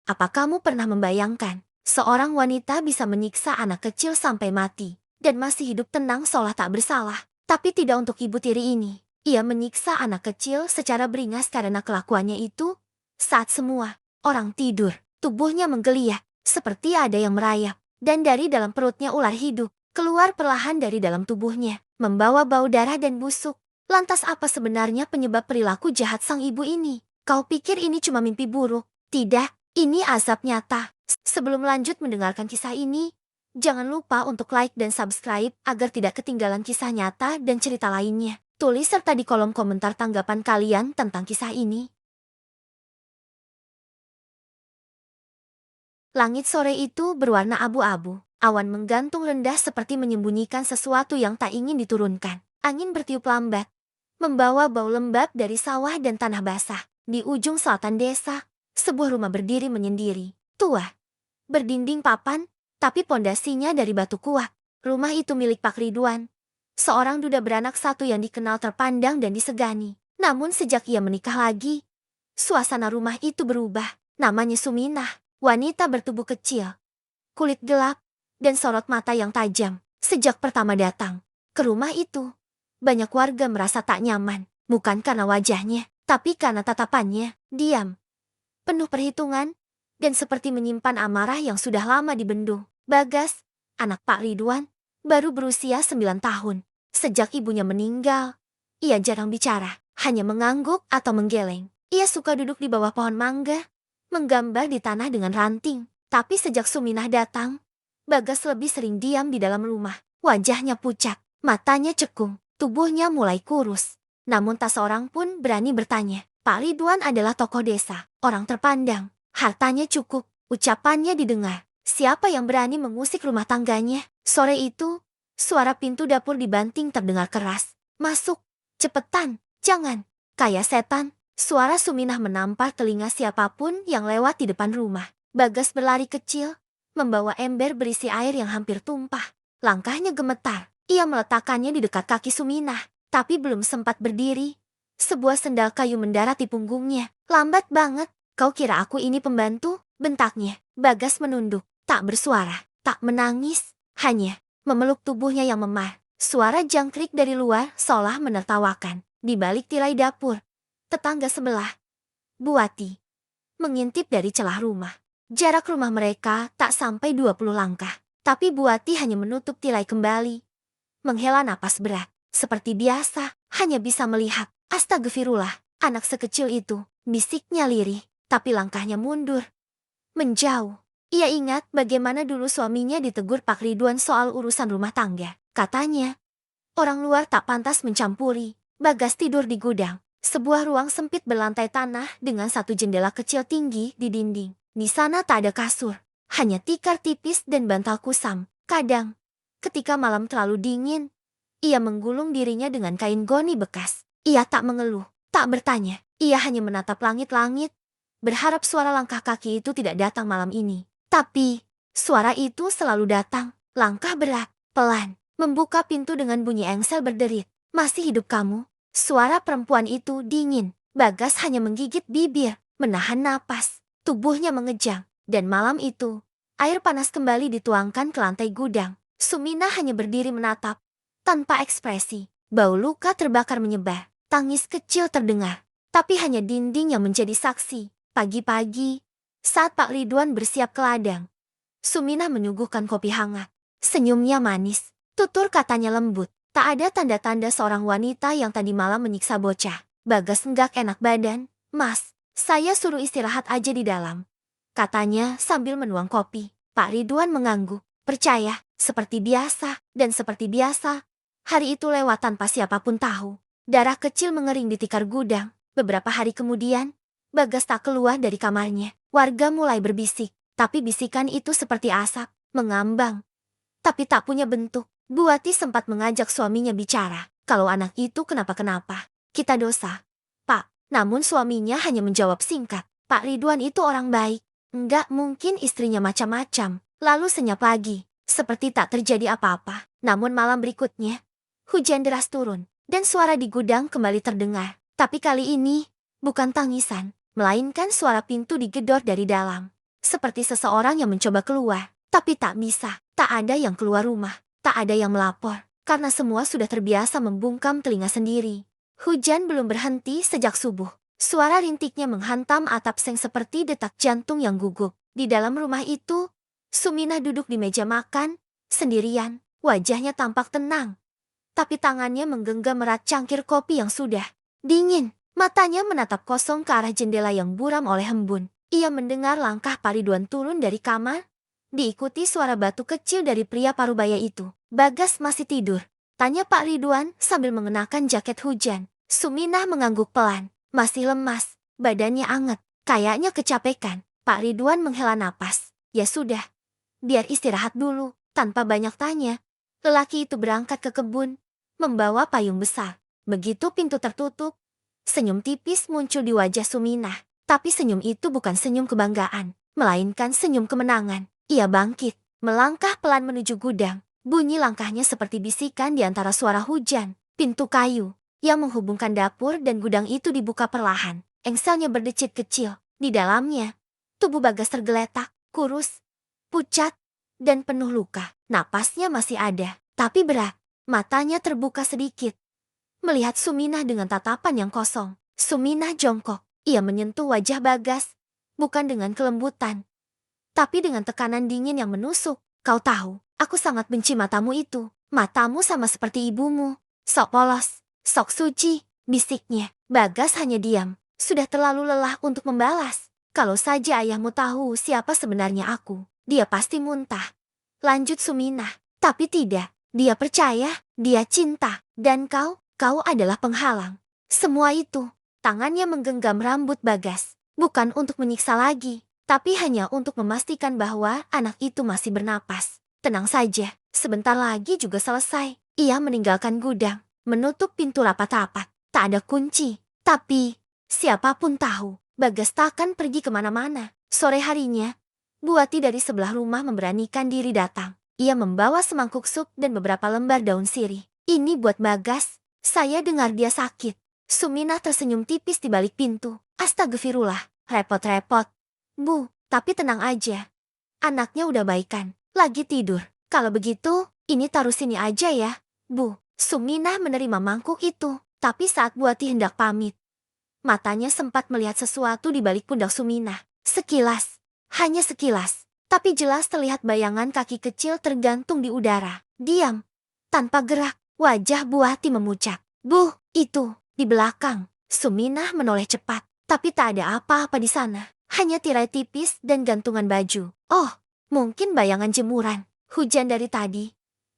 Apa kamu pernah membayangkan, seorang wanita bisa menyiksa anak kecil sampai mati, dan masih hidup tenang seolah tak bersalah? Tapi tidak untuk ibu tiri ini. Ia menyiksa anak kecil secara beringas karena kelakuannya itu. Saat semua orang tidur, tubuhnya menggeliat, seperti ada yang merayap. Dan dari dalam perutnya ular hidup, keluar perlahan dari dalam tubuhnya, membawa bau darah dan busuk. Lantas apa sebenarnya penyebab perilaku jahat sang ibu ini? Kau pikir ini cuma mimpi buruk? Tidak, ini azab nyata. Sebelum lanjut mendengarkan kisah ini, jangan lupa untuk like dan subscribe agar tidak ketinggalan kisah nyata dan cerita lainnya. Tulis serta di kolom komentar tanggapan kalian tentang kisah ini. Langit sore itu berwarna abu-abu. Awan menggantung rendah seperti menyembunyikan sesuatu yang tak ingin diturunkan. Angin bertiup lambat, membawa bau lembab dari sawah dan tanah basah. Di ujung selatan desa, sebuah rumah berdiri menyendiri. Tua, berdinding papan, tapi pondasinya dari batu kuat. Rumah itu milik Pak Ridwan, seorang duda beranak satu yang dikenal terpandang dan disegani. Namun sejak ia menikah lagi, suasana rumah itu berubah. Namanya Suminah, wanita bertubuh kecil, kulit gelap, dan sorot mata yang tajam. Sejak pertama datang ke rumah itu, banyak warga merasa tak nyaman, bukan karena wajahnya, tapi karena tatapannya, diam, penuh perhitungan, dan seperti menyimpan amarah yang sudah lama dibendung. Bagas, anak Pak Ridwan, baru berusia 9 tahun. Sejak ibunya meninggal, ia jarang bicara, hanya mengangguk atau menggeleng. Ia suka duduk di bawah pohon mangga, menggambar di tanah dengan ranting. Tapi sejak Suminah datang, Bagas lebih sering diam di dalam rumah. Wajahnya pucat, matanya cekung, tubuhnya mulai kurus. Namun tak seorang pun berani bertanya. Pak Ridwan adalah tokoh desa, orang terpandang, hartanya cukup, ucapannya didengar. Siapa yang berani mengusik rumah tangganya? Sore itu, suara pintu dapur dibanting terdengar keras. Masuk, cepetan, jangan, kayak setan. Suara Suminah menampar telinga siapapun yang lewat di depan rumah. Bagas berlari kecil, membawa ember berisi air yang hampir tumpah. Langkahnya gemetar. Ia meletakkannya di dekat kaki Suminah, tapi belum sempat berdiri, sebuah sendal kayu mendarat di punggungnya. Lambat banget, kau kira aku ini pembantu? Bentaknya. Bagas menunduk, tak bersuara, tak menangis, hanya memeluk tubuhnya yang memar. Suara jangkrik dari luar seolah menertawakan. Di balik tirai dapur, tetangga sebelah, Buati, mengintip dari celah rumah. Jarak rumah mereka tak sampai 20 langkah. Tapi Buati hanya menutup tirai kembali, menghela napas berat. Seperti biasa, hanya bisa melihat. Astagfirullah, anak sekecil itu, bisiknya lirih, tapi langkahnya mundur, menjauh. Ia ingat bagaimana dulu suaminya ditegur Pak Ridwan soal urusan rumah tangga. Katanya, orang luar tak pantas mencampuri. Bagas tidur di gudang, sebuah ruang sempit berlantai tanah dengan satu jendela kecil tinggi di dinding. Di sana tak ada kasur, hanya tikar tipis dan bantal kusam. Kadang, ketika malam terlalu dingin, ia menggulung dirinya dengan kain goni bekas. Ia tak mengeluh, tak bertanya. Ia hanya menatap langit-langit, berharap suara langkah kaki itu tidak datang malam ini. Tapi, suara itu selalu datang. Langkah berat, pelan, membuka pintu dengan bunyi engsel berderit. Masih hidup kamu? Suara perempuan itu dingin. Bagas hanya menggigit bibir, menahan napas. Tubuhnya mengejang. Dan malam itu, air panas kembali dituangkan ke lantai gudang. Suminah hanya berdiri menatap, tanpa ekspresi. Bau luka terbakar menyebar. Tangis kecil terdengar. Tapi hanya dinding yang menjadi saksi. Pagi-pagi, saat Pak Ridwan bersiap ke ladang, Suminah menyuguhkan kopi hangat. Senyumnya manis, tutur katanya lembut. Tak ada tanda-tanda seorang wanita yang tadi malam menyiksa bocah. Bagas enggak enak badan. Mas, saya suruh istirahat aja di dalam, katanya sambil menuang kopi. Pak Ridwan mengangguk. Percaya, seperti biasa, dan seperti biasa, hari itu lewat tanpa siapapun tahu. Darah kecil mengering di tikar gudang. Beberapa hari kemudian, Bagas tak keluar dari kamarnya. Warga mulai berbisik, tapi bisikan itu seperti asap, mengambang, tapi tak punya bentuk. Buati sempat mengajak suaminya bicara. Kalau anak itu kenapa-kenapa, kita dosa, Pak. Namun suaminya hanya menjawab singkat. Pak Ridwan itu orang baik. Enggak mungkin istrinya macam-macam. Lalu senyap lagi, seperti tak terjadi apa-apa. Namun malam berikutnya, hujan deras turun, dan suara di gudang kembali terdengar. Tapi kali ini, bukan tangisan, melainkan suara pintu digedor dari dalam. seperti seseorang yang mencoba keluar, tapi tak bisa. Tak ada yang keluar rumah, tak ada yang melapor, karena semua sudah terbiasa membungkam telinga sendiri. Hujan belum berhenti sejak subuh. Suara rintiknya menghantam atap seng seperti detak jantung yang gugup. Di dalam rumah itu, Suminah duduk di meja makan, sendirian. Wajahnya tampak tenang, tapi tangannya menggenggam erat cangkir kopi yang sudah dingin. Matanya menatap kosong ke arah jendela yang buram oleh embun. Ia mendengar langkah Pak Ridwan turun dari kamar, diikuti suara batu kecil dari pria parubaya itu. "Bagas masih tidur?" tanya Pak Ridwan sambil mengenakan jaket hujan. Suminah mengangguk pelan. "Masih lemas, badannya anget, kayaknya kecapekan." Pak Ridwan menghela napas. "Ya sudah, biar istirahat dulu." Tanpa banyak tanya, lelaki itu berangkat ke kebun, membawa payung besar. Begitu pintu tertutup, senyum tipis muncul di wajah Suminah. Tapi senyum itu bukan senyum kebanggaan, melainkan senyum kemenangan. Ia bangkit, melangkah pelan menuju gudang. Bunyi langkahnya seperti bisikan di antara suara hujan. Pintu kayu yang menghubungkan dapur dan gudang itu dibuka perlahan. Engselnya berdecit kecil. Di dalamnya, tubuh Bagas tergeletak, kurus, pucat, dan penuh luka. Napasnya masih ada, tapi berat. Matanya terbuka sedikit, melihat Suminah dengan tatapan yang kosong. Suminah jongkok. Ia menyentuh wajah Bagas, bukan dengan kelembutan, tapi dengan tekanan dingin yang menusuk. "Kau tahu, aku sangat benci matamu itu. Matamu sama seperti ibumu. Sok polos, sok suci," bisiknya. Bagas hanya diam. Sudah terlalu lelah untuk membalas. "Kalau saja ayahmu tahu siapa sebenarnya aku, dia pasti muntah," lanjut Suminah. "Tapi tidak. Dia percaya, dia cinta. Dan kau adalah penghalang. Semua itu." Tangannya menggenggam rambut Bagas, bukan untuk menyiksa lagi, tapi hanya untuk memastikan bahwa anak itu masih bernapas. "Tenang saja, sebentar lagi juga selesai." Ia meninggalkan gudang, menutup pintu rapat-rapat. Tak ada kunci, tapi siapapun tahu, Bagas takkan pergi kemana-mana. Sore harinya, Buati dari sebelah rumah memberanikan diri datang. Ia membawa semangkuk sup dan beberapa lembar daun sirih. "Ini buat Bagas, saya dengar dia sakit." Suminah tersenyum tipis di balik pintu. "Astagfirullah, repot-repot. Bu, tapi tenang aja. Anaknya udah baikan, lagi tidur. Kalau begitu, ini taruh sini aja ya, Bu." Suminah menerima mangkuk itu, tapi saat Buati hendak pamit, matanya sempat melihat sesuatu di balik pundak Suminah. Sekilas, hanya sekilas, tapi jelas terlihat bayangan kaki kecil tergantung di udara. Diam, tanpa gerak, wajah Buati memucat. "Bu, itu." Di belakang, Suminah menoleh cepat, tapi tak ada apa-apa di sana. Hanya tirai tipis dan gantungan baju. "Oh, mungkin bayangan jemuran. Hujan dari tadi,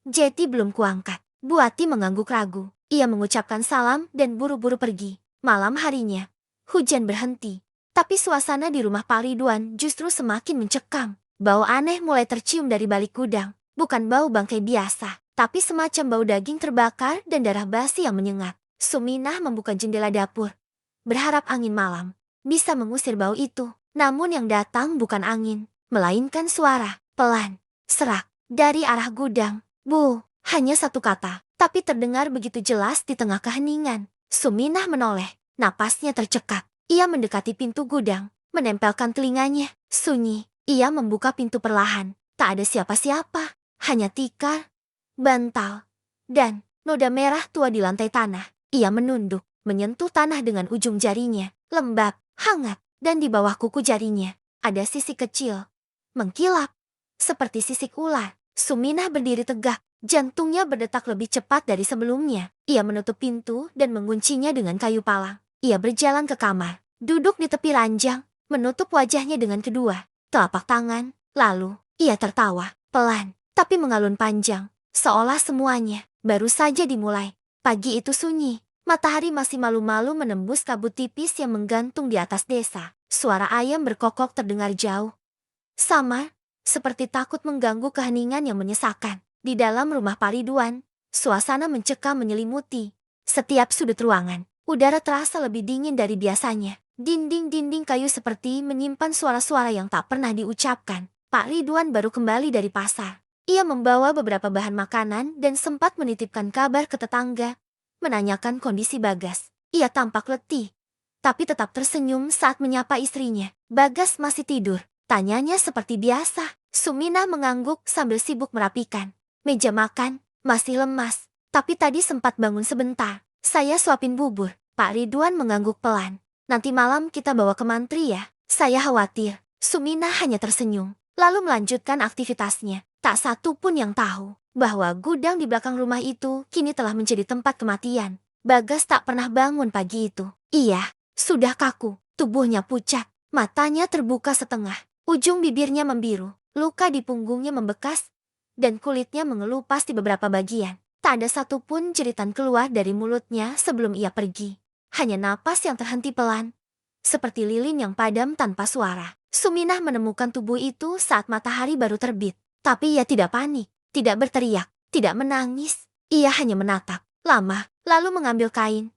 Jeti belum kuangkat." Buati mengangguk ragu. Ia mengucapkan salam dan buru-buru pergi. Malam harinya, hujan berhenti, tapi suasana di rumah Pak Ridwan justru semakin mencekam. Bau aneh mulai tercium dari balik gudang. Bukan bau bangkai biasa, tapi semacam bau daging terbakar dan darah basi yang menyengat. Suminah membuka jendela dapur, berharap angin malam bisa mengusir bau itu. Namun yang datang bukan angin, melainkan suara pelan, serak, dari arah gudang. "Bu," hanya satu kata, tapi terdengar begitu jelas di tengah keheningan. Suminah menoleh, napasnya tercekat. Ia mendekati pintu gudang, menempelkan telinganya. Sunyi. Ia membuka pintu perlahan. Tak ada siapa-siapa, hanya tikar, bantal, dan noda merah tua di lantai tanah. Ia menunduk, menyentuh tanah dengan ujung jarinya, lembab, hangat, dan di bawah kuku jarinya ada sisik kecil, mengkilap, seperti sisik ular. Suminah berdiri tegak, jantungnya berdetak lebih cepat dari sebelumnya. Ia menutup pintu dan menguncinya dengan kayu palang. Ia berjalan ke kamar, duduk di tepi ranjang, menutup wajahnya dengan kedua telapak tangan. Lalu, ia tertawa, pelan, tapi mengalun panjang, seolah semuanya baru saja dimulai. Pagi itu sunyi. Matahari masih malu-malu menembus kabut tipis yang menggantung di atas desa. Suara ayam berkokok terdengar jauh, samar, seperti takut mengganggu keheningan yang menyesakan. Di dalam rumah Pak Ridwan, suasana mencekam menyelimuti setiap sudut ruangan. Udara terasa lebih dingin dari biasanya. Dinding-dinding kayu seperti menyimpan suara-suara yang tak pernah diucapkan. Pak Ridwan baru kembali dari pasar. Ia membawa beberapa bahan makanan dan sempat menitipkan kabar ke tetangga, menanyakan kondisi Bagas. Ia tampak letih, tapi tetap tersenyum saat menyapa istrinya. Bagas masih tidur, Tanyanya seperti biasa. Suminah mengangguk sambil sibuk merapikan meja makan. Masih lemas, tapi tadi sempat bangun sebentar. Saya suapin bubur. Pak Ridwan mengangguk pelan. Nanti malam kita bawa ke mantri ya. Saya khawatir. Suminah hanya tersenyum, lalu melanjutkan aktivitasnya. Tak satu pun yang tahu bahwa gudang di belakang rumah itu kini telah menjadi tempat kematian. Bagas tak pernah bangun pagi itu. Iya, sudah kaku. Tubuhnya pucat, matanya terbuka setengah. Ujung bibirnya membiru, luka di punggungnya membekas, dan kulitnya mengelupas di beberapa bagian. Tak ada satupun jeritan keluar dari mulutnya sebelum ia pergi. Hanya napas yang terhenti pelan, seperti lilin yang padam tanpa suara. Suminah menemukan tubuh itu saat matahari baru terbit. Tapi ia tidak panik, tidak berteriak, tidak menangis. Ia hanya menatap lama, lalu mengambil kain,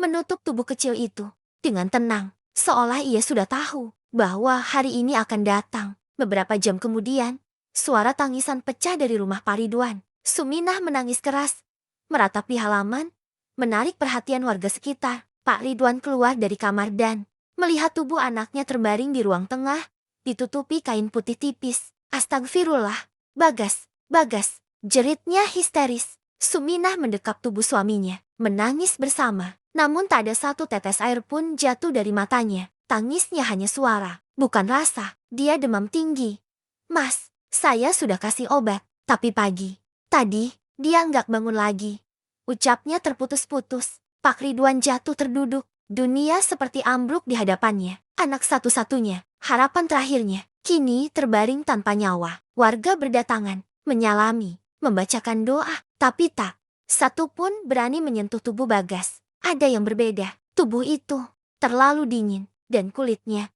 menutup tubuh kecil itu dengan tenang, seolah ia sudah tahu bahwa hari ini akan datang. Beberapa jam kemudian, suara tangisan pecah dari rumah Pak Ridwan. Suminah menangis keras, meratapi halaman, menarik perhatian warga sekitar. Pak Ridwan keluar dari kamar dan melihat tubuh anaknya terbaring di ruang tengah, ditutupi kain putih tipis. Astagfirullah, Bagas, Bagas, jeritnya histeris. Suminah mendekap tubuh suaminya, menangis bersama. Namun tak ada satu tetes air pun jatuh dari matanya. Tangisnya hanya suara, bukan rasa. Dia demam tinggi. Mas, saya sudah kasih obat, tapi pagi tadi, dia nggak bangun lagi. Ucapnya terputus-putus. Pak Ridwan jatuh terduduk. Dunia seperti ambruk di hadapannya. Anak satu-satunya, harapan terakhirnya, kini terbaring tanpa nyawa. Warga berdatangan, menyalami, membacakan doa, tapi tak satu pun berani menyentuh tubuh Bagas. Ada yang berbeda. Tubuh itu terlalu dingin, dan kulitnya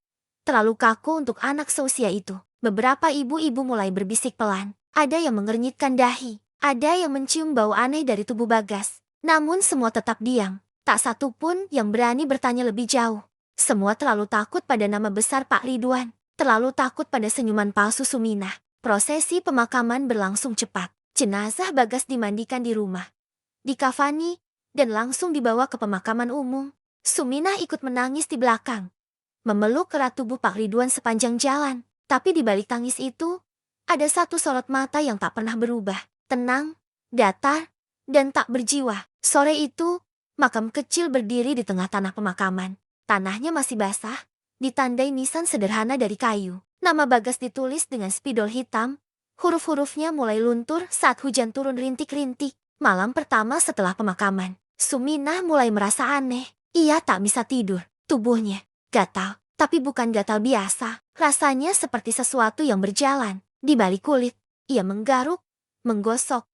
terlalu kaku untuk anak seusia itu. Beberapa ibu-ibu mulai berbisik pelan. Ada yang mengernyitkan dahi. Ada yang mencium bau aneh dari tubuh Bagas. Namun semua tetap diam. Tak satu pun yang berani bertanya lebih jauh. Semua terlalu takut pada nama besar Pak Ridwan. Terlalu takut pada senyuman palsu Suminah. Prosesi pemakaman berlangsung cepat. Jenazah Bagas dimandikan di rumah, dikafani, dan langsung dibawa ke pemakaman umum. Suminah ikut menangis di belakang, memeluk erat tubuh Pak Ridwan sepanjang jalan. Tapi di balik tangis itu, ada satu sorot mata yang tak pernah berubah. Tenang, datar, dan tak berjiwa. Sore itu, makam kecil berdiri di tengah tanah pemakaman. Tanahnya masih basah, ditandai nisan sederhana dari kayu. Nama Bagas ditulis dengan spidol hitam. Huruf-hurufnya mulai luntur saat hujan turun rintik-rintik. Malam pertama setelah pemakaman, Suminah mulai merasa aneh. Ia tak bisa tidur. Tubuhnya gatal, tapi bukan gatal biasa. Rasanya seperti sesuatu yang berjalan di balik kulit. Ia menggaruk, menggosok,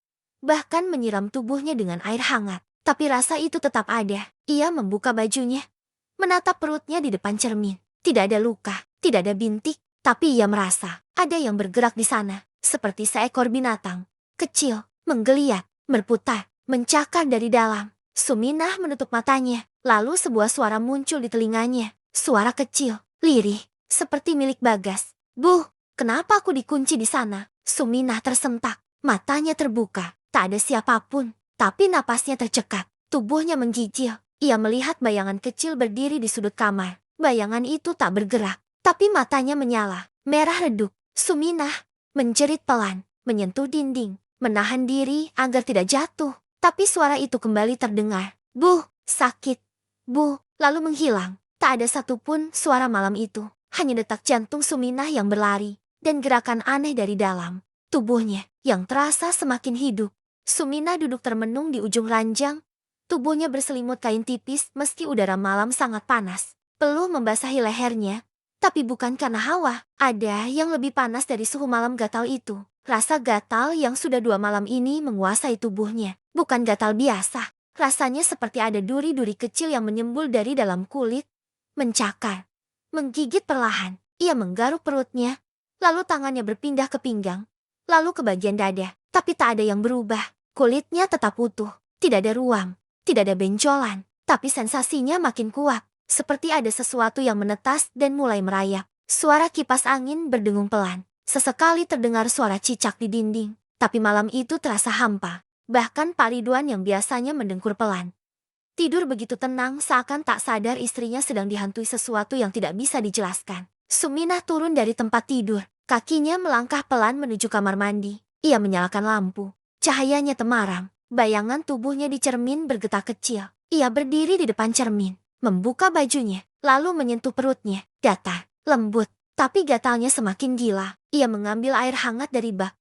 bahkan menyiram tubuhnya dengan air hangat. Tapi rasa itu tetap ada. Ia membuka bajunya, menatap perutnya di depan cermin. Tidak ada luka, tidak ada bintik, tapi ia merasa ada yang bergerak di sana. Seperti seekor binatang kecil, menggeliat, berputar, mencakar dari dalam. Suminah menutup matanya, lalu sebuah suara muncul di telinganya. Suara kecil, lirih, seperti milik Bagas. "Buh, kenapa aku dikunci di sana?" Suminah tersentak, matanya terbuka. Tak ada siapapun, tapi napasnya tercekat. Tubuhnya menggigil. Ia melihat bayangan kecil berdiri di sudut kamar. Bayangan itu tak bergerak, tapi matanya menyala, merah redup. Suminah menjerit pelan, menyentuh dinding, menahan diri agar tidak jatuh. Tapi suara itu kembali terdengar. "Buh, sakit. Buh," lalu menghilang. Tak ada satupun suara malam itu. Hanya detak jantung Suminah yang berlari, dan gerakan aneh dari dalam tubuhnya yang terasa semakin hidup. Suminah duduk termenung di ujung ranjang. Tubuhnya berselimut kain tipis meski udara malam sangat panas. Peluh membasahi lehernya, tapi bukan karena hawa. Ada yang lebih panas dari suhu malam gatal itu. Rasa gatal yang sudah 2 malam ini menguasai tubuhnya. Bukan gatal biasa. Rasanya seperti ada duri-duri kecil yang menyembul dari dalam kulit, mencakar, menggigit perlahan. Ia menggaruk perutnya, lalu tangannya berpindah ke pinggang, lalu ke bagian dada. Tapi tak ada yang berubah. Kulitnya tetap utuh, tidak ada ruam, tidak ada benjolan. Tapi sensasinya makin kuat, seperti ada sesuatu yang menetas dan mulai merayap. Suara kipas angin berdengung pelan. Sesekali terdengar suara cicak di dinding. Tapi malam itu terasa hampa. Bahkan Pak Ridwan yang biasanya mendengkur pelan, tidur begitu tenang seakan tak sadar istrinya sedang dihantui sesuatu yang tidak bisa dijelaskan. Suminah turun dari tempat tidur. Kakinya melangkah pelan menuju kamar mandi. Ia menyalakan lampu. Cahayanya temaram. Bayangan tubuhnya di cermin bergetar kecil. Ia berdiri di depan cermin, membuka bajunya, lalu menyentuh perutnya. Datar, lembut, tapi gatalnya semakin gila. Ia mengambil air hangat dari bak,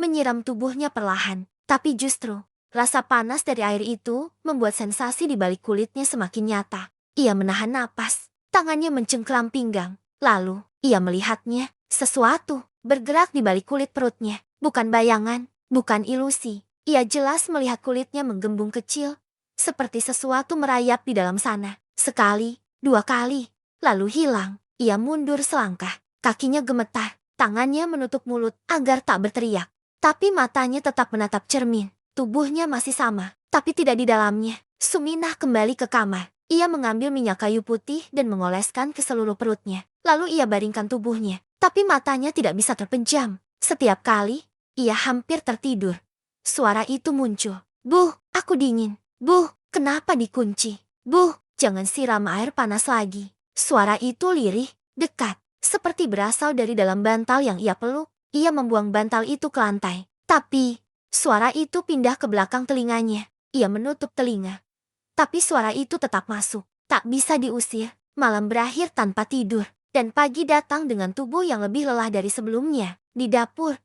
menyiram tubuhnya perlahan. Tapi justru, rasa panas dari air itu membuat sensasi di balik kulitnya semakin nyata. Ia menahan napas, tangannya mencengkram pinggang. Lalu, ia melihatnya, sesuatu bergerak di balik kulit perutnya. Bukan bayangan, bukan ilusi. Ia jelas melihat kulitnya menggembung kecil, seperti sesuatu merayap di dalam sana. Sekali, dua kali, lalu hilang. Ia mundur selangkah, kakinya gemetar, tangannya menutup mulut agar tak berteriak. Tapi matanya tetap menatap cermin. Tubuhnya masih sama, tapi tidak di dalamnya. Suminah kembali ke kamar. Ia mengambil minyak kayu putih dan mengoleskan ke seluruh perutnya. Lalu ia baringkan tubuhnya, tapi matanya tidak bisa terpejam. Setiap kali, ia hampir tertidur. Suara itu muncul. "Buh, aku dingin. Buh, kenapa dikunci? Buh, jangan siram air panas lagi." Suara itu lirih, dekat, seperti berasal dari dalam bantal yang ia peluk. Ia membuang bantal itu ke lantai. Tapi, suara itu pindah ke belakang telinganya. Ia menutup telinga. Tapi suara itu tetap masuk. Tak bisa diusir. Malam berakhir tanpa tidur. Dan pagi datang dengan tubuh yang lebih lelah dari sebelumnya. Di dapur,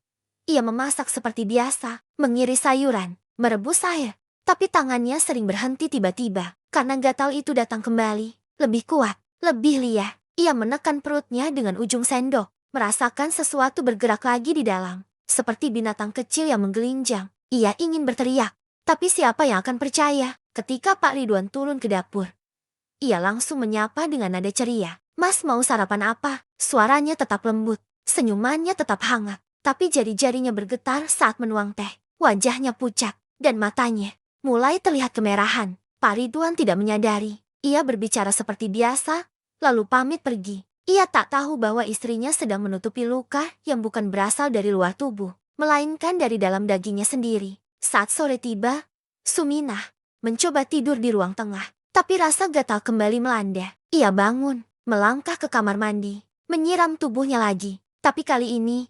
ia memasak seperti biasa. Mengiris sayuran, merebus air. Tapi tangannya sering berhenti tiba-tiba. Karena gatal itu datang kembali. Lebih kuat, lebih liar. Ia menekan perutnya dengan ujung sendok. Merasakan sesuatu bergerak lagi di dalam. Seperti binatang kecil yang menggelinjang. Ia ingin berteriak. Tapi siapa yang akan percaya ketika Pak Ridwan turun ke dapur? Ia langsung menyapa dengan nada ceria. "Mas mau sarapan apa?" Suaranya tetap lembut. Senyumannya tetap hangat. Tapi jari-jarinya bergetar saat menuang teh. Wajahnya pucat. Dan matanya mulai terlihat kemerahan. Pak Ridwan tidak menyadari. Ia berbicara seperti biasa, lalu pamit pergi. Ia tak tahu bahwa istrinya sedang menutupi luka yang bukan berasal dari luar tubuh, melainkan dari dalam dagingnya sendiri. Saat sore tiba, Suminah mencoba tidur di ruang tengah, tapi rasa gatal kembali melanda. Ia bangun, melangkah ke kamar mandi, menyiram tubuhnya lagi. Tapi kali ini,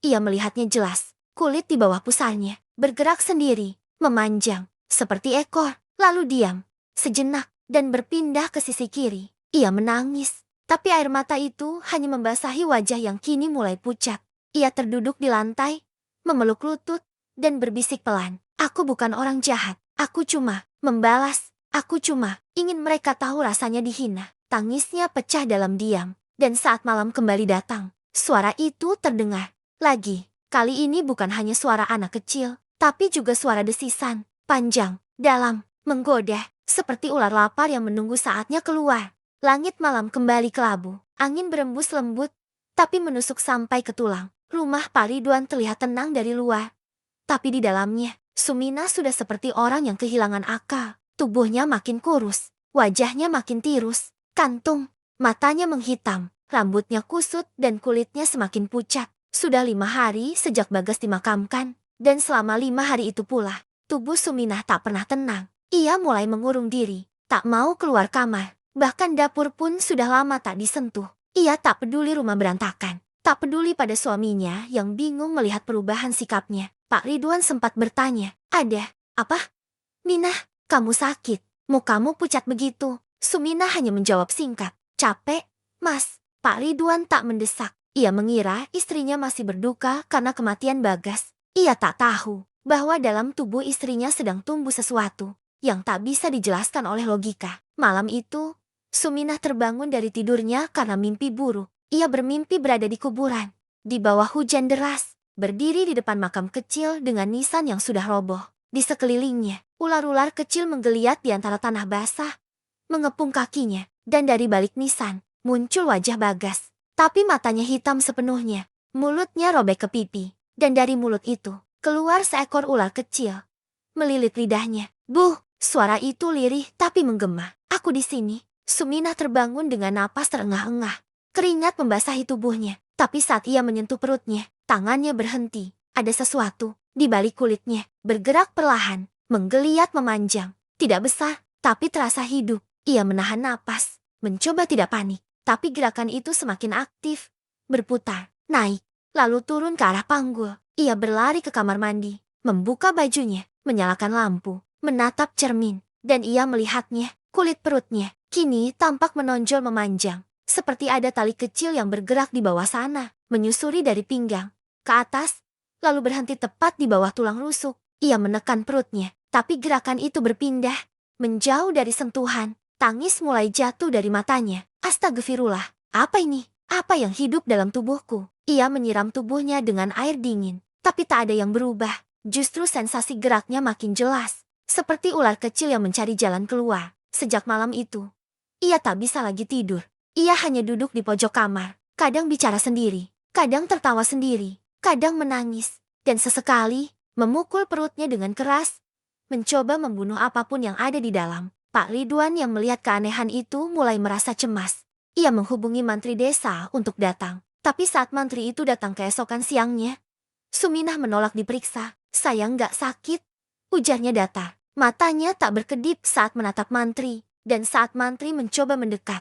ia melihatnya jelas. Kulit di bawah pusarnya bergerak sendiri, memanjang, seperti ekor, lalu diam sejenak dan berpindah ke sisi kiri. Ia menangis. Tapi air mata itu hanya membasahi wajah yang kini mulai pucat. Ia terduduk di lantai, memeluk lutut, dan berbisik pelan. "Aku bukan orang jahat. Aku cuma membalas. Aku cuma ingin mereka tahu rasanya dihina." Tangisnya pecah dalam diam. Dan saat malam kembali datang, suara itu terdengar lagi. Kali ini bukan hanya suara anak kecil, tapi juga suara desisan, panjang, dalam, menggoda, seperti ular lapar yang menunggu saatnya keluar. Langit malam kembali kelabu. Angin berembus lembut, tapi menusuk sampai ke tulang. Rumah Pak Ridwan terlihat tenang dari luar. Tapi di dalamnya, Suminah sudah seperti orang yang kehilangan akal. Tubuhnya makin kurus, wajahnya makin tirus. Kantung, matanya menghitam, rambutnya kusut dan kulitnya semakin pucat. Sudah 5 hari sejak Bagas dimakamkan. Dan selama 5 hari itu pula, tubuh Suminah tak pernah tenang. Ia mulai mengurung diri, tak mau keluar kamar. Bahkan dapur pun sudah lama tak disentuh. Ia tak peduli rumah berantakan. Tak peduli pada suaminya yang bingung melihat perubahan sikapnya. Pak Ridwan sempat bertanya, "Ada apa? Minah, kamu sakit? Mukamu pucat begitu." Suminah hanya menjawab singkat, "Capek, Mas." Pak Ridwan tak mendesak. Ia mengira istrinya masih berduka karena kematian Bagas. Ia tak tahu bahwa dalam tubuh istrinya sedang tumbuh sesuatu yang tak bisa dijelaskan oleh logika. Malam itu, Suminah terbangun dari tidurnya karena mimpi buruk. Ia bermimpi berada di kuburan, di bawah hujan deras, berdiri di depan makam kecil dengan nisan yang sudah roboh. Di sekelilingnya, ular-ular kecil menggeliat di antara tanah basah, mengepung kakinya, dan dari balik nisan, muncul wajah Bagas. Tapi matanya hitam sepenuhnya, mulutnya robek ke pipi, dan dari mulut itu, keluar seekor ular kecil. Melilit lidahnya. "Buh!" Suara itu lirih tapi menggema. "Aku di sini." Suminah terbangun dengan napas terengah-engah. Keringat membasahi tubuhnya, tapi saat ia menyentuh perutnya, tangannya berhenti. Ada sesuatu di balik kulitnya, bergerak perlahan, menggeliat memanjang. Tidak besar, tapi terasa hidup. Ia menahan napas, mencoba tidak panik. Tapi gerakan itu semakin aktif, berputar, naik, lalu turun ke arah panggul. Ia berlari ke kamar mandi, membuka bajunya, menyalakan lampu, menatap cermin, dan ia melihatnya. Kulit perutnya kini tampak menonjol memanjang, seperti ada tali kecil yang bergerak di bawah sana, menyusuri dari pinggang ke atas, lalu berhenti tepat di bawah tulang rusuk. Ia menekan perutnya, tapi gerakan itu berpindah, menjauh dari sentuhan. Tangis mulai jatuh dari matanya. Astagfirullah, apa ini? Apa yang hidup dalam tubuhku? Ia menyiram tubuhnya dengan air dingin, tapi tak ada yang berubah. Justru sensasi geraknya makin jelas, seperti ular kecil yang mencari jalan keluar. Sejak malam itu, ia tak bisa lagi tidur. Ia hanya duduk di pojok kamar, kadang bicara sendiri, kadang tertawa sendiri, kadang menangis, dan sesekali memukul perutnya dengan keras, mencoba membunuh apapun yang ada di dalam. Pak Ridwan yang melihat keanehan itu mulai merasa cemas. Ia menghubungi mantri desa untuk datang. Tapi saat mantri itu datang keesokan siangnya, Suminah menolak diperiksa. Saya nggak sakit, ujarnya datar. Matanya tak berkedip saat menatap mantri. Dan saat mantri mencoba mendekat,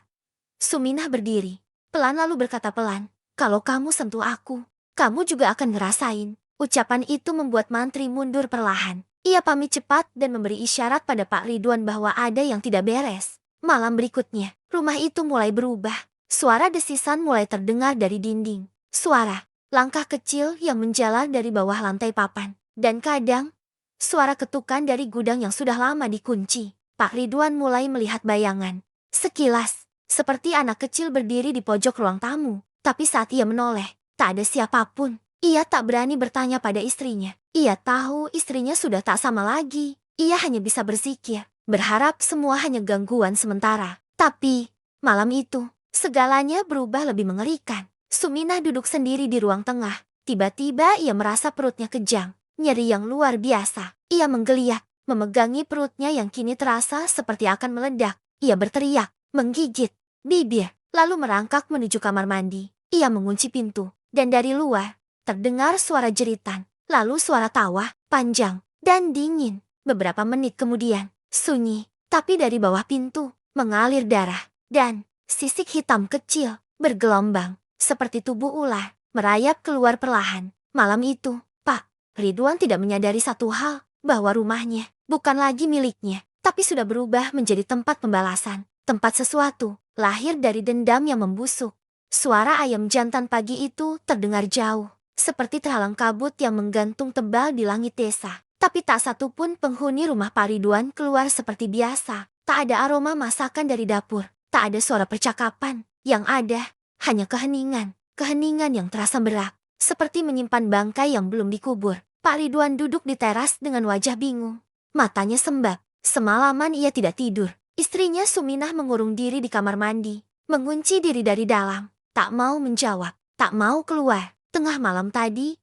Suminah berdiri, pelan lalu berkata pelan, "Kalau kamu sentuh aku, kamu juga akan ngerasain." Ucapan itu membuat mantri mundur perlahan. Ia pamit cepat dan memberi isyarat pada Pak Ridwan bahwa ada yang tidak beres. Malam berikutnya, rumah itu mulai berubah. Suara desisan mulai terdengar dari dinding. Suara langkah kecil yang menjalar dari bawah lantai papan. Dan kadang, suara ketukan dari gudang yang sudah lama dikunci. Pak Ridwan mulai melihat bayangan. Sekilas, seperti anak kecil berdiri di pojok ruang tamu. Tapi saat ia menoleh, tak ada siapapun. Ia tak berani bertanya pada istrinya. Ia tahu istrinya sudah tak sama lagi. Ia hanya bisa berzikir, berharap semua hanya gangguan sementara. Tapi, malam itu, segalanya berubah lebih mengerikan. Suminah duduk sendiri di ruang tengah. Tiba-tiba ia merasa perutnya kejang, nyeri yang luar biasa. Ia menggeliat, memegangi perutnya yang kini terasa seperti akan meledak. Ia berteriak, menggigit bibir, lalu merangkak menuju kamar mandi. Ia mengunci pintu, dan dari luar terdengar suara jeritan, lalu suara tawa, panjang, dan dingin. Beberapa menit kemudian, sunyi, tapi dari bawah pintu, mengalir darah, dan sisik hitam kecil, bergelombang, seperti tubuh ular, merayap keluar perlahan. Malam itu, Pak Ridwan tidak menyadari satu hal, bahwa rumahnya bukan lagi miliknya, tapi sudah berubah menjadi tempat pembalasan, tempat sesuatu lahir dari dendam yang membusuk. Suara ayam jantan pagi itu terdengar jauh, seperti terhalang kabut yang menggantung tebal di langit desa. Tapi tak satu pun penghuni rumah Pak Ridwan keluar seperti biasa. Tak ada aroma masakan dari dapur. Tak ada suara percakapan. Yang ada, hanya keheningan. Keheningan yang terasa berat. Seperti menyimpan bangkai yang belum dikubur. Pak Ridwan duduk di teras dengan wajah bingung. Matanya sembab. Semalaman ia tidak tidur. Istrinya Suminah mengurung diri di kamar mandi. Mengunci diri dari dalam. Tak mau menjawab. Tak mau keluar. Tengah malam tadi,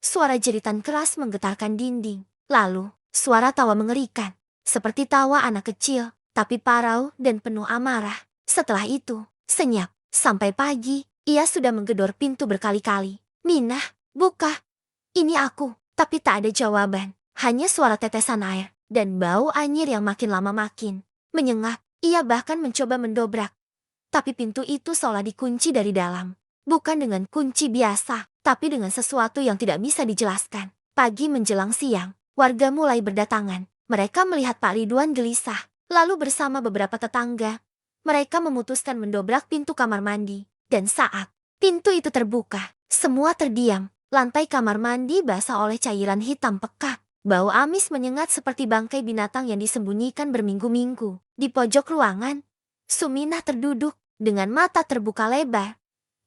suara jeritan keras menggetarkan dinding. Lalu, suara tawa mengerikan. Seperti tawa anak kecil, tapi parau dan penuh amarah. Setelah itu, senyap. Sampai pagi, ia sudah menggedor pintu berkali-kali. "Minah, buka. Ini aku." Tapi tak ada jawaban. Hanya suara tetesan air, dan bau anyir yang makin lama makin menyengat. Ia bahkan mencoba mendobrak. Tapi pintu itu seolah dikunci dari dalam. Bukan dengan kunci biasa, tapi dengan sesuatu yang tidak bisa dijelaskan. Pagi menjelang siang, warga mulai berdatangan. Mereka melihat Pak Ridwan gelisah. Lalu bersama beberapa tetangga, mereka memutuskan mendobrak pintu kamar mandi. Dan saat pintu itu terbuka, semua terdiam. Lantai kamar mandi basah oleh cairan hitam pekat. Bau amis menyengat seperti bangkai binatang yang disembunyikan berminggu-minggu. Di pojok ruangan, Suminah terduduk dengan mata terbuka lebar.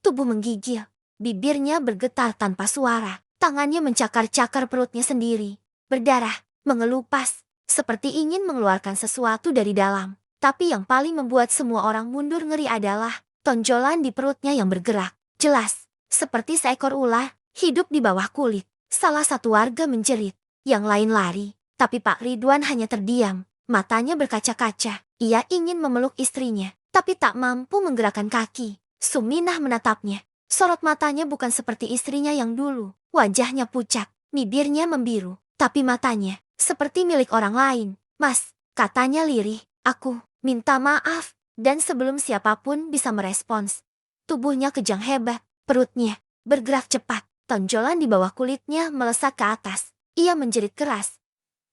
Tubuh menggigil, bibirnya bergetar tanpa suara, tangannya mencakar-cakar perutnya sendiri, berdarah, mengelupas, seperti ingin mengeluarkan sesuatu dari dalam. Tapi yang paling membuat semua orang mundur ngeri adalah tonjolan di perutnya yang bergerak, jelas, seperti seekor ular, hidup di bawah kulit. Salah satu warga menjerit, yang lain lari, tapi Pak Ridwan hanya terdiam, matanya berkaca-kaca. Ia ingin memeluk istrinya, tapi tak mampu menggerakkan kaki. Suminah menatapnya. Sorot matanya bukan seperti istrinya yang dulu. Wajahnya pucat, bibirnya membiru, tapi matanya seperti milik orang lain. "Mas," katanya lirih, "aku minta maaf." Dan sebelum siapapun bisa merespons, tubuhnya kejang hebat, perutnya bergerak cepat, tonjolan di bawah kulitnya melesat ke atas. Ia menjerit keras,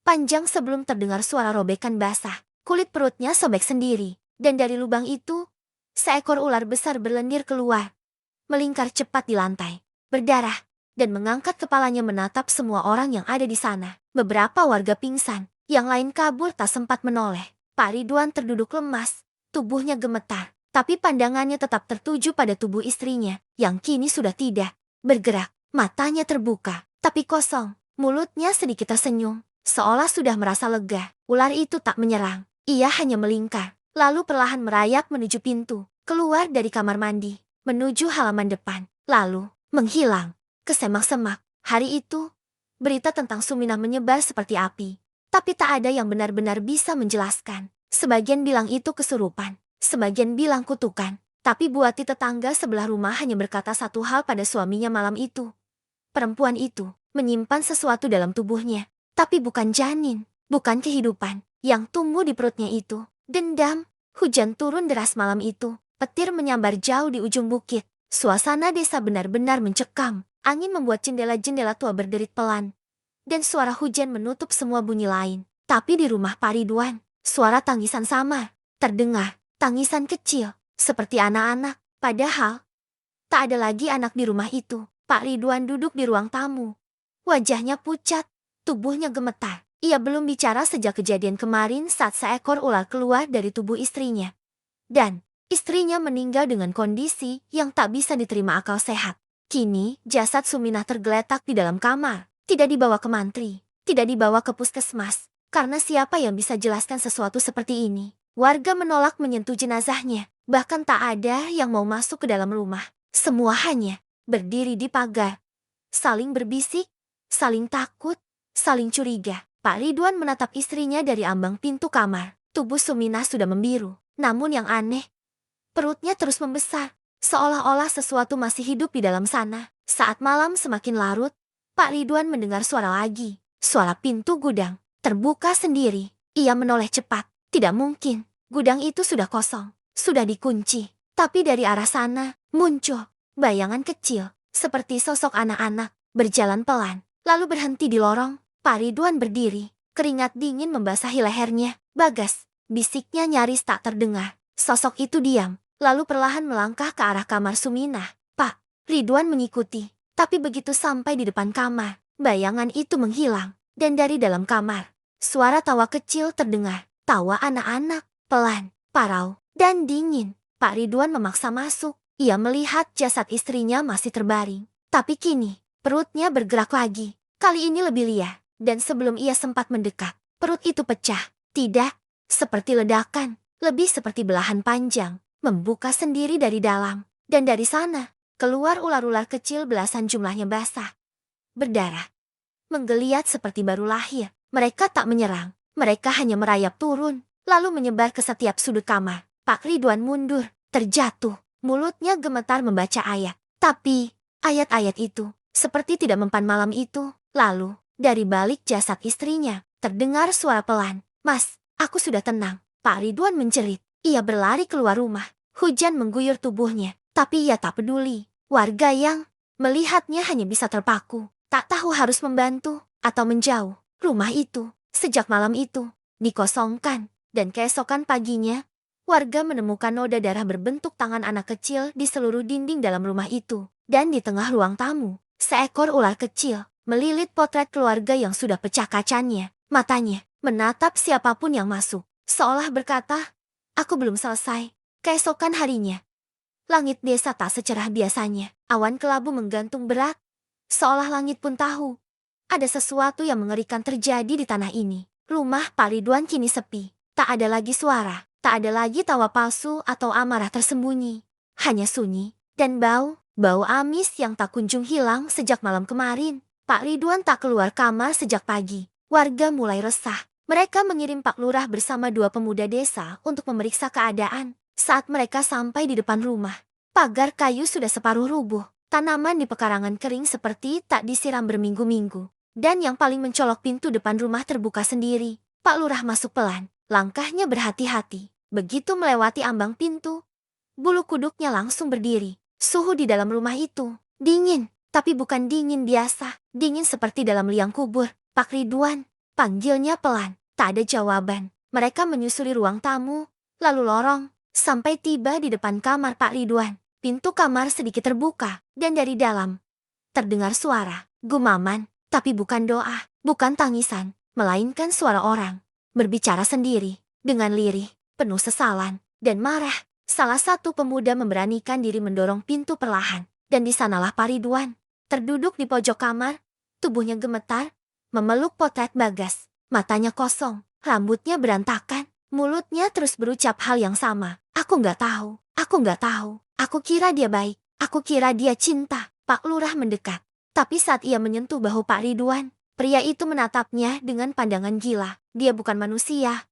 panjang sebelum terdengar suara robekan basah. Kulit perutnya sobek sendiri, dan dari lubang itu, seekor ular besar berlendir keluar, melingkar cepat di lantai, berdarah, dan mengangkat kepalanya menatap semua orang yang ada di sana. Beberapa warga pingsan, yang lain kabur tak sempat menoleh. Pak Ridwan terduduk lemas, tubuhnya gemetar, tapi pandangannya tetap tertuju pada tubuh istrinya, yang kini sudah tidak bergerak. Matanya terbuka, tapi kosong. Mulutnya sedikit tersenyum, seolah sudah merasa lega. Ular itu tak menyerang, ia hanya melingkar, lalu perlahan merayap menuju pintu, keluar dari kamar mandi, menuju halaman depan, lalu menghilang ke semak-semak. Hari itu, berita tentang Suminah menyebar seperti api, tapi tak ada yang benar-benar bisa menjelaskan. Sebagian bilang itu kesurupan, sebagian bilang kutukan, tapi buati tetangga sebelah rumah hanya berkata satu hal pada suaminya malam itu. Perempuan itu menyimpan sesuatu dalam tubuhnya, tapi bukan janin, bukan kehidupan yang tumbuh di perutnya itu. Dendam. Hujan turun deras malam itu, petir menyambar jauh di ujung bukit. Suasana desa benar-benar mencekam. Angin membuat jendela-jendela tua berderit pelan, dan suara hujan menutup semua bunyi lain. Tapi di rumah Pak Ridwan, suara tangisan samar terdengar, tangisan kecil, seperti anak-anak. Padahal, tak ada lagi anak di rumah itu. Pak Ridwan duduk di ruang tamu. Wajahnya pucat, tubuhnya gemetar. Ia belum bicara sejak kejadian kemarin saat seekor ular keluar dari tubuh istrinya. Dan istrinya meninggal dengan kondisi yang tak bisa diterima akal sehat. Kini, jasad Suminah tergeletak di dalam kamar. Tidak dibawa ke mantri, tidak dibawa ke puskesmas. Karena siapa yang bisa jelaskan sesuatu seperti ini? Warga menolak menyentuh jenazahnya. Bahkan tak ada yang mau masuk ke dalam rumah. Semua hanya berdiri di pagar, saling berbisik, saling takut, saling curiga. Pak Ridwan menatap istrinya dari ambang pintu kamar. Tubuh Suminah sudah membiru. Namun yang aneh, perutnya terus membesar, seolah-olah sesuatu masih hidup di dalam sana. Saat malam semakin larut, Pak Ridwan mendengar suara lagi. Suara pintu gudang terbuka sendiri. Ia menoleh cepat. Tidak mungkin, gudang itu sudah kosong, sudah dikunci. Tapi dari arah sana muncul bayangan kecil, seperti sosok anak-anak, berjalan pelan, lalu berhenti di lorong. Pak Ridwan berdiri, keringat dingin membasahi lehernya. Bagas, bisiknya nyaris tak terdengar. Sosok itu diam, lalu perlahan melangkah ke arah kamar Suminah. Pak Ridwan mengikuti, tapi begitu sampai di depan kamar, bayangan itu menghilang. Dan dari dalam kamar, suara tawa kecil terdengar. Tawa anak-anak, pelan, parau, dan dingin. Pak Ridwan memaksa masuk. Ia melihat jasad istrinya masih terbaring. Tapi kini, perutnya bergerak lagi. Kali ini lebih liar. Dan sebelum ia sempat mendekat, perut itu pecah. Tidak seperti ledakan, lebih seperti belahan panjang, membuka sendiri dari dalam. Dan dari sana, keluar ular-ular kecil belasan jumlahnya basah, berdarah, menggeliat seperti baru lahir. Mereka tak menyerang. Mereka hanya merayap turun, lalu menyebar ke setiap sudut kamar. Pak Ridwan mundur, terjatuh. Mulutnya gemetar membaca ayat. Tapi, ayat-ayat itu seperti tidak mempan malam itu. Lalu, dari balik jasad istrinya, terdengar suara pelan. Mas, aku sudah tenang. Pak Ridwan menjerit. Ia berlari keluar rumah. Hujan mengguyur tubuhnya. Tapi ia tak peduli. Warga yang melihatnya hanya bisa terpaku. Tak tahu harus membantu atau menjauh. Rumah itu, sejak malam itu, dikosongkan. Dan keesokan paginya, warga menemukan noda darah berbentuk tangan anak kecil di seluruh dinding dalam rumah itu. Dan di tengah ruang tamu, seekor ular kecil melilit potret keluarga yang sudah pecah kacanya. Matanya menatap siapapun yang masuk, seolah berkata, aku belum selesai. Keesokan harinya, langit desa tak secerah biasanya. Awan kelabu menggantung berat, seolah langit pun tahu ada sesuatu yang mengerikan terjadi di tanah ini. Rumah Pak Ridwan kini sepi. Tak ada lagi suara. Tak ada lagi tawa palsu atau amarah tersembunyi. Hanya sunyi dan bau amis yang tak kunjung hilang sejak malam kemarin. Pak Ridwan tak keluar kamar sejak pagi. Warga mulai resah. Mereka mengirim Pak Lurah bersama 2 pemuda desa untuk memeriksa keadaan. Saat mereka sampai di depan rumah, pagar kayu sudah separuh rubuh. Tanaman di pekarangan kering seperti tak disiram berminggu-minggu. Dan yang paling mencolok, pintu depan rumah terbuka sendiri. Pak Lurah masuk pelan. Langkahnya berhati-hati. Begitu melewati ambang pintu, bulu kuduknya langsung berdiri. Suhu di dalam rumah itu dingin, tapi bukan dingin biasa. Dingin seperti dalam liang kubur. Pak Ridwan, panggilnya pelan. Tak ada jawaban. Mereka menyusuri ruang tamu, lalu lorong, sampai tiba di depan kamar Pak Ridwan. Pintu kamar sedikit terbuka, dan dari dalam terdengar suara gumaman, tapi bukan doa, bukan tangisan, melainkan suara orang berbicara sendiri, dengan lirih, penuh sesalan, dan marah. Salah satu pemuda memberanikan diri mendorong pintu perlahan, dan di sanalah Pak Ridwan, terduduk di pojok kamar, tubuhnya gemetar, memeluk potret Bagas, matanya kosong, rambutnya berantakan, mulutnya terus berucap hal yang sama. Aku nggak tahu, aku nggak tahu, aku kira dia baik, aku kira dia cinta. Pak Lurah mendekat, tapi saat ia menyentuh bahu Pak Ridwan, pria itu menatapnya dengan pandangan gila. Dia bukan manusia,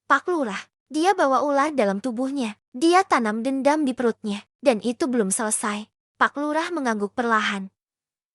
Pak Lurah. Dia bawa ular dalam tubuhnya. Dia tanam dendam di perutnya. Dan itu belum selesai. Pak Lurah mengangguk perlahan,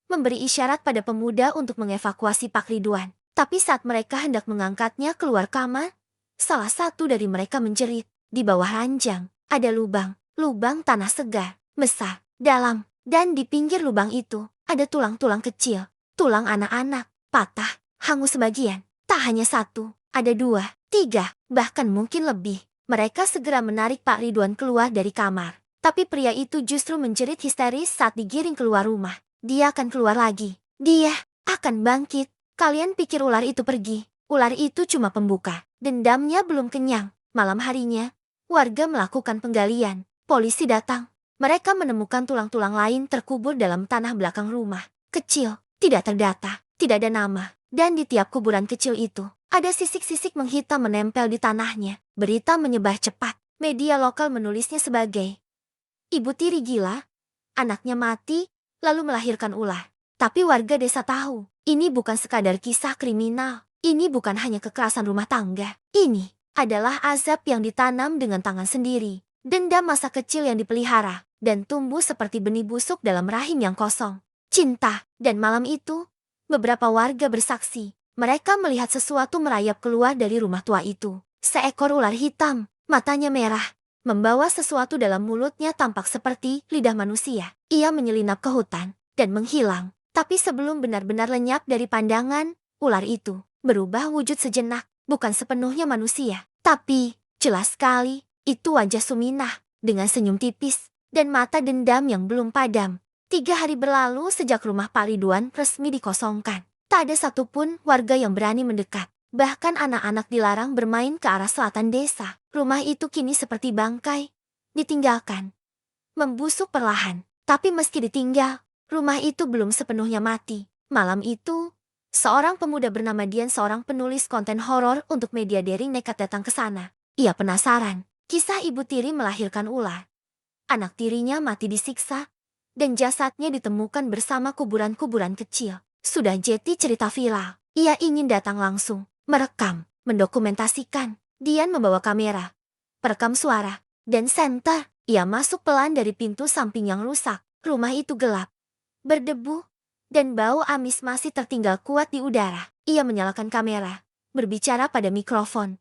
memberi isyarat pada pemuda untuk mengevakuasi Pak Ridwan. Tapi saat mereka hendak mengangkatnya keluar kamar, salah satu dari mereka menjerit. Di bawah ranjang, ada lubang. Lubang tanah segar, besar, dalam. Dan di pinggir lubang itu, ada tulang-tulang kecil. Tulang anak-anak, patah, hangus sebagian. Tak hanya satu, ada 2, 3, bahkan mungkin lebih. Mereka segera menarik Pak Ridwan keluar dari kamar. Tapi pria itu justru menjerit histeris saat digiring keluar rumah. Dia akan keluar lagi. Dia akan bangkit. Kalian pikir ular itu pergi? Ular itu cuma pembuka. Dendamnya belum kenyang. Malam harinya, warga melakukan penggalian. Polisi datang. Mereka menemukan tulang-tulang lain terkubur dalam tanah belakang rumah. Kecil, tidak terdata, tidak ada nama. Dan di tiap kuburan kecil itu, ada sisik-sisik menghitam menempel di tanahnya. Berita menyebar cepat. Media lokal menulisnya sebagai ibu tiri gila, anaknya mati, lalu melahirkan ular. Tapi warga desa tahu, ini bukan sekadar kisah kriminal. Ini bukan hanya kekerasan rumah tangga. Ini adalah azab yang ditanam dengan tangan sendiri. Dendam masa kecil yang dipelihara, dan tumbuh seperti benih busuk dalam rahim yang kosong. Cinta, dan malam itu, beberapa warga bersaksi, mereka melihat sesuatu merayap keluar dari rumah tua itu. Seekor ular hitam, matanya merah, membawa sesuatu dalam mulutnya tampak seperti lidah manusia. Ia menyelinap ke hutan, dan menghilang. Tapi sebelum benar-benar lenyap dari pandangan, ular itu berubah wujud sejenak, bukan sepenuhnya manusia. Tapi, jelas sekali, itu wajah Suminah, dengan senyum tipis, dan mata dendam yang belum padam. 3 hari berlalu sejak rumah Pak Ridwan resmi dikosongkan. Tak ada satupun warga yang berani mendekat. Bahkan anak-anak dilarang bermain ke arah selatan desa. Rumah itu kini seperti bangkai, ditinggalkan, membusuk perlahan. Tapi meski ditinggal, rumah itu belum sepenuhnya mati. Malam itu, seorang pemuda bernama Dian, seorang penulis konten horor untuk media daring, nekat datang ke sana. Ia penasaran, kisah ibu tiri melahirkan ular. Anak tirinya mati disiksa, dan jasadnya ditemukan bersama kuburan-kuburan kecil. Sudah jadi cerita viral. Ia ingin datang langsung, merekam, mendokumentasikan. Dian membawa kamera, perekam suara, dan senter. Ia masuk pelan dari pintu samping yang rusak. Rumah itu gelap, berdebu, dan bau amis masih tertinggal kuat di udara. Ia menyalakan kamera, berbicara pada mikrofon.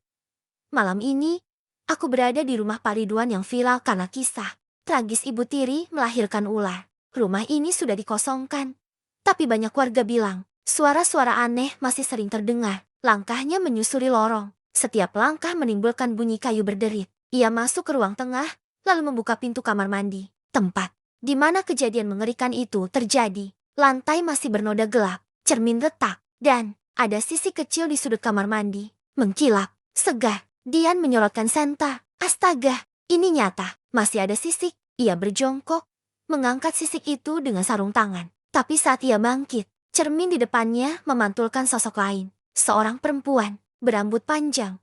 Malam ini, aku berada di rumah Pak Ridwan yang viral karena kisah tragis ibu tiri melahirkan ular. Rumah ini sudah dikosongkan. Tapi banyak warga bilang, suara-suara aneh masih sering terdengar. Langkahnya menyusuri lorong. Setiap langkah menimbulkan bunyi kayu berderit. Ia masuk ke ruang tengah, lalu membuka pintu kamar mandi. Tempat di mana kejadian mengerikan itu terjadi. Lantai masih bernoda gelap, cermin retak, dan ada sisi kecil di sudut kamar mandi. Mengkilap, segar. Dian menyorotkan senter. Astaga, ini nyata. Masih ada sisik. Ia berjongkok, mengangkat sisik itu dengan sarung tangan. Tapi saat ia bangkit, cermin di depannya memantulkan sosok lain. Seorang perempuan, berambut panjang,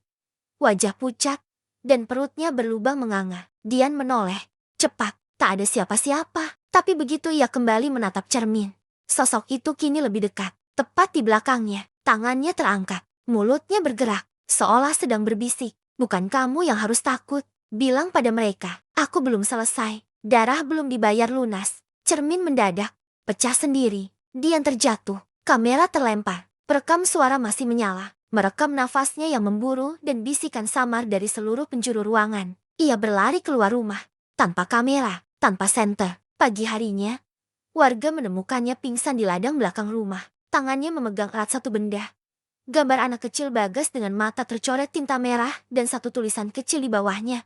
wajah pucat, dan perutnya berlubang menganga. Dian menoleh. Cepat, tak ada siapa-siapa. Tapi begitu ia kembali menatap cermin, sosok itu kini lebih dekat. Tepat di belakangnya, tangannya terangkat, mulutnya bergerak, seolah sedang berbisik. Bukan kamu yang harus takut, bilang pada mereka. Aku belum selesai, darah belum dibayar lunas. Cermin mendadak pecah sendiri. Dian terjatuh, kamera terlempar, perekam suara masih menyala. merekam nafasnya yang memburu dan bisikan samar dari seluruh penjuru ruangan. Ia berlari keluar rumah, tanpa kamera, tanpa senter. Pagi harinya, warga menemukannya pingsan di ladang belakang rumah. Tangannya memegang erat satu benda. Gambar anak kecil Bagas dengan mata tercoret tinta merah dan satu tulisan kecil di bawahnya.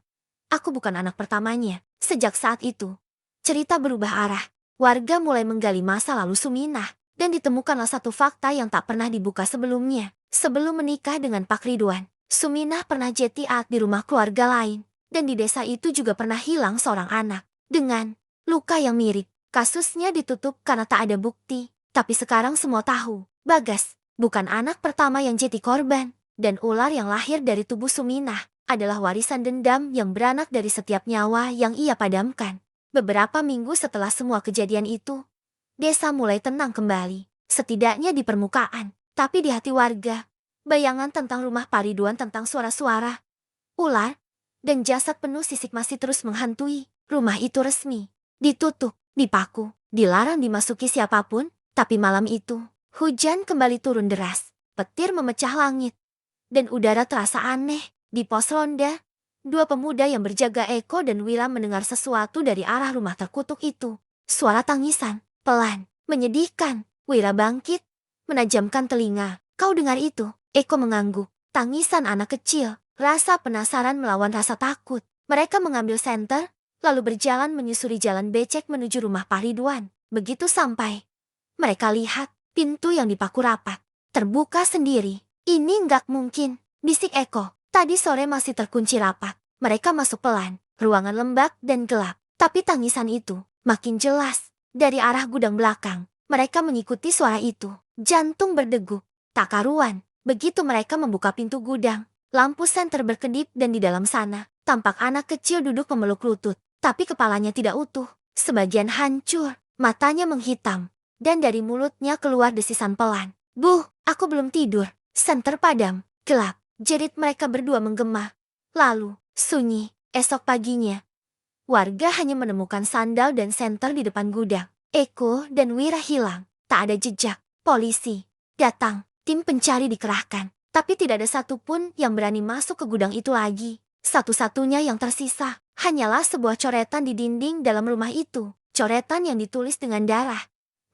Aku bukan anak pertamanya. Sejak saat itu, cerita berubah arah. Warga mulai menggali masa lalu Suminah. Dan ditemukanlah satu fakta yang tak pernah dibuka sebelumnya. Sebelum menikah dengan Pak Ridwan, Suminah pernah jetiat di rumah keluarga lain. Dan di desa itu juga pernah hilang seorang anak. Dengan luka yang mirip. Kasusnya ditutup karena tak ada bukti. Tapi sekarang semua tahu. Bagas bukan anak pertama yang jadi korban, dan ular yang lahir dari tubuh Suminah adalah warisan dendam yang beranak dari setiap nyawa yang ia padamkan. Beberapa minggu setelah semua kejadian itu, desa mulai tenang kembali, setidaknya di permukaan, tapi di hati warga. Bayangan tentang rumah Pak Ridwan, tentang suara-suara, ular, dan jasad penuh sisik masih terus menghantui. Rumah itu resmi ditutup, dipaku, dilarang dimasuki siapapun, tapi malam itu hujan kembali turun deras, petir memecah langit, dan udara terasa aneh. Di pos ronda, dua pemuda yang berjaga Eko dan Wira mendengar sesuatu dari arah rumah terkutuk itu. Suara tangisan, pelan, menyedihkan. Wira bangkit, menajamkan telinga. Kau dengar itu? Eko mengangguk. Tangisan anak kecil, rasa penasaran melawan rasa takut. Mereka mengambil senter, lalu berjalan menyusuri jalan becek menuju rumah Pak Ridwan. Begitu sampai, mereka lihat pintu yang dipaku rapat terbuka sendiri. Ini nggak mungkin, bisik Eko. Tadi sore masih terkunci rapat. Mereka masuk pelan, ruangan lembab dan gelap. Tapi tangisan itu makin jelas. Dari arah gudang belakang, mereka mengikuti suara itu. Jantung berdegup, tak karuan. Begitu mereka membuka pintu gudang, lampu senter berkedip dan di dalam sana, tampak anak kecil duduk memeluk lutut. Tapi kepalanya tidak utuh, sebagian hancur, matanya menghitam. Dan dari mulutnya keluar desisan pelan. "Bu, aku belum tidur." Senter padam, gelap, jerit mereka berdua menggema. Lalu, sunyi. Esok paginya, warga hanya menemukan sandal dan senter di depan gudang. Eko dan Wira hilang, tak ada jejak. Polisi datang, tim pencari dikerahkan. Tapi tidak ada satupun yang berani masuk ke gudang itu lagi. Satu-satunya yang tersisa hanyalah sebuah coretan di dinding dalam rumah itu. Coretan yang ditulis dengan darah,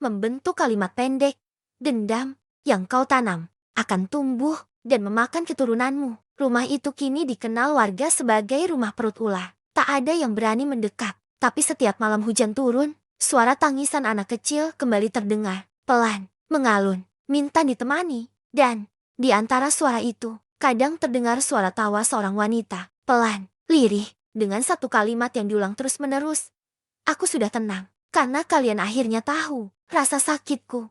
membentuk kalimat pendek, "Dendam yang kau tanam akan tumbuh dan memakan keturunanmu." Rumah itu kini dikenal warga sebagai rumah perut ular. Tak ada yang berani mendekat. Tapi setiap malam hujan turun, suara tangisan anak kecil kembali terdengar, pelan, mengalun, minta ditemani. Dan di antara suara itu, kadang terdengar suara tawa seorang wanita, pelan, lirih, dengan satu kalimat yang diulang terus-menerus. "Aku sudah tenang, karena kalian akhirnya tahu rasa sakitku."